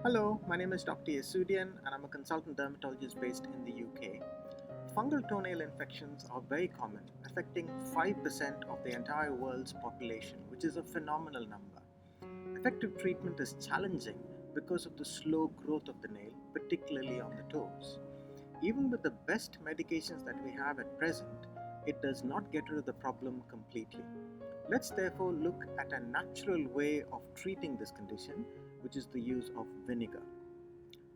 Hello, my name is Dr. Yesudian and I'm a consultant dermatologist based in the UK. Fungal toenail infections are very common, affecting 5% of the entire world's population, which is a phenomenal number. Effective treatment is challenging because of the slow growth of the nail, particularly on the toes. Even with the best medications that we have at present, it does not get rid of the problem completely. Let's therefore look at a natural way of treating this condition, which is the use of vinegar.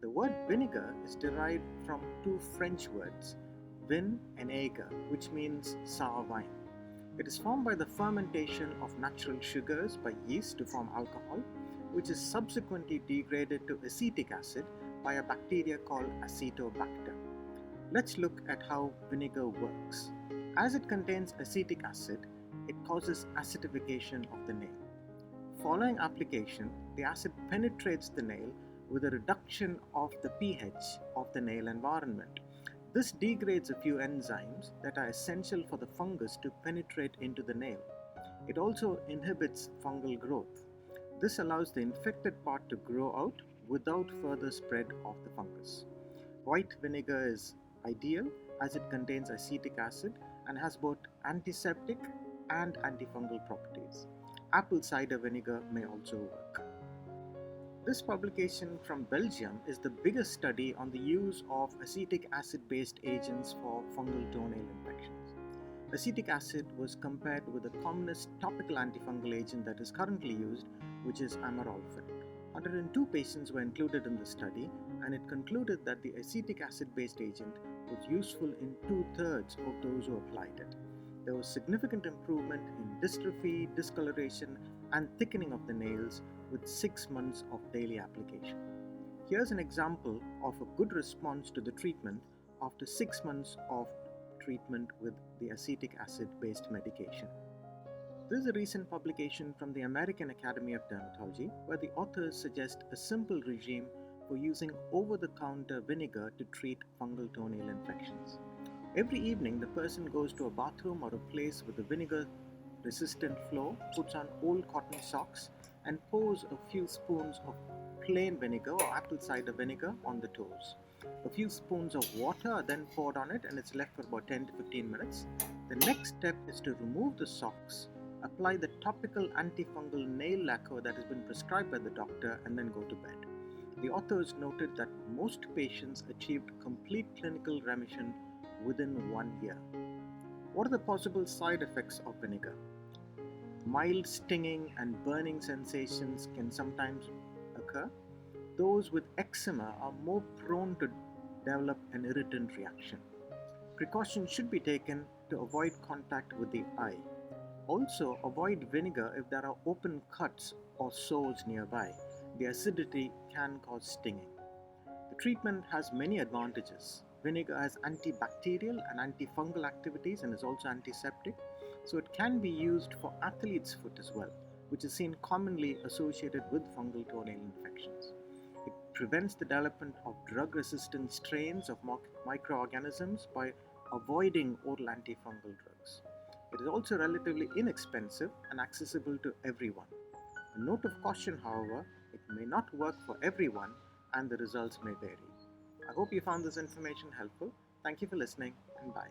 The word vinegar is derived from two French words, vin and agar, which means sour wine. It is formed by the fermentation of natural sugars by yeast to form alcohol, which is subsequently degraded to acetic acid by a bacteria called Acetobacter. Let's look at how vinegar works. As it contains acetic acid, it causes acidification of the nail. Following application, the acid penetrates the nail with a reduction of the pH of the nail environment. This degrades a few enzymes that are essential for the fungus to penetrate into the nail. It also inhibits fungal growth. This allows the infected part to grow out without further spread of the fungus. White vinegar is ideal as it contains acetic acid and has both antiseptic and antifungal properties. Apple cider vinegar may also work. This publication from Belgium is the biggest study on the use of acetic acid based agents for fungal toenail infections. Acetic acid was compared with the commonest topical antifungal agent that is currently used, which is amorolfine. 102 patients were included in the study, and it concluded that the acetic acid based agent was useful in 2/3 of those who applied it. There was significant improvement in dystrophy, discoloration, and thickening of the nails with 6 months of daily application. Here's an example of a good response to the treatment after 6 months of treatment with the acetic acid based medication. This is a recent publication from the American Academy of Dermatology where the authors suggest a simple regime for using over-the-counter vinegar to treat fungal toenail infections. Every evening, the person goes to a bathroom or a place with a vinegar-resistant floor, puts on old cotton socks, and pours a few spoons of plain vinegar or apple cider vinegar on the toes. A few spoons of water are then poured on it and it's left for about 10 to 15 minutes. The next step is to remove the socks, apply the topical antifungal nail lacquer that has been prescribed by the doctor, and then go to bed. The authors noted that most patients achieved complete clinical remission within 1 year. What are the possible side effects of vinegar? Mild stinging and burning sensations can sometimes occur. Those with eczema are more prone to develop an irritant reaction. Precautions should be taken to avoid contact with the eye. Also, avoid vinegar if there are open cuts or sores nearby. The acidity can cause stinging. The treatment has many advantages. Vinegar has antibacterial and antifungal activities and is also antiseptic, so it can be used for athlete's foot as well, which is seen commonly associated with fungal toenail infections. It prevents the development of drug-resistant strains of microorganisms by avoiding oral antifungal drugs. It is also relatively inexpensive and accessible to everyone. A note of caution, however, it may not work for everyone and the results may vary. I hope you found this information helpful. Thank you for listening and bye.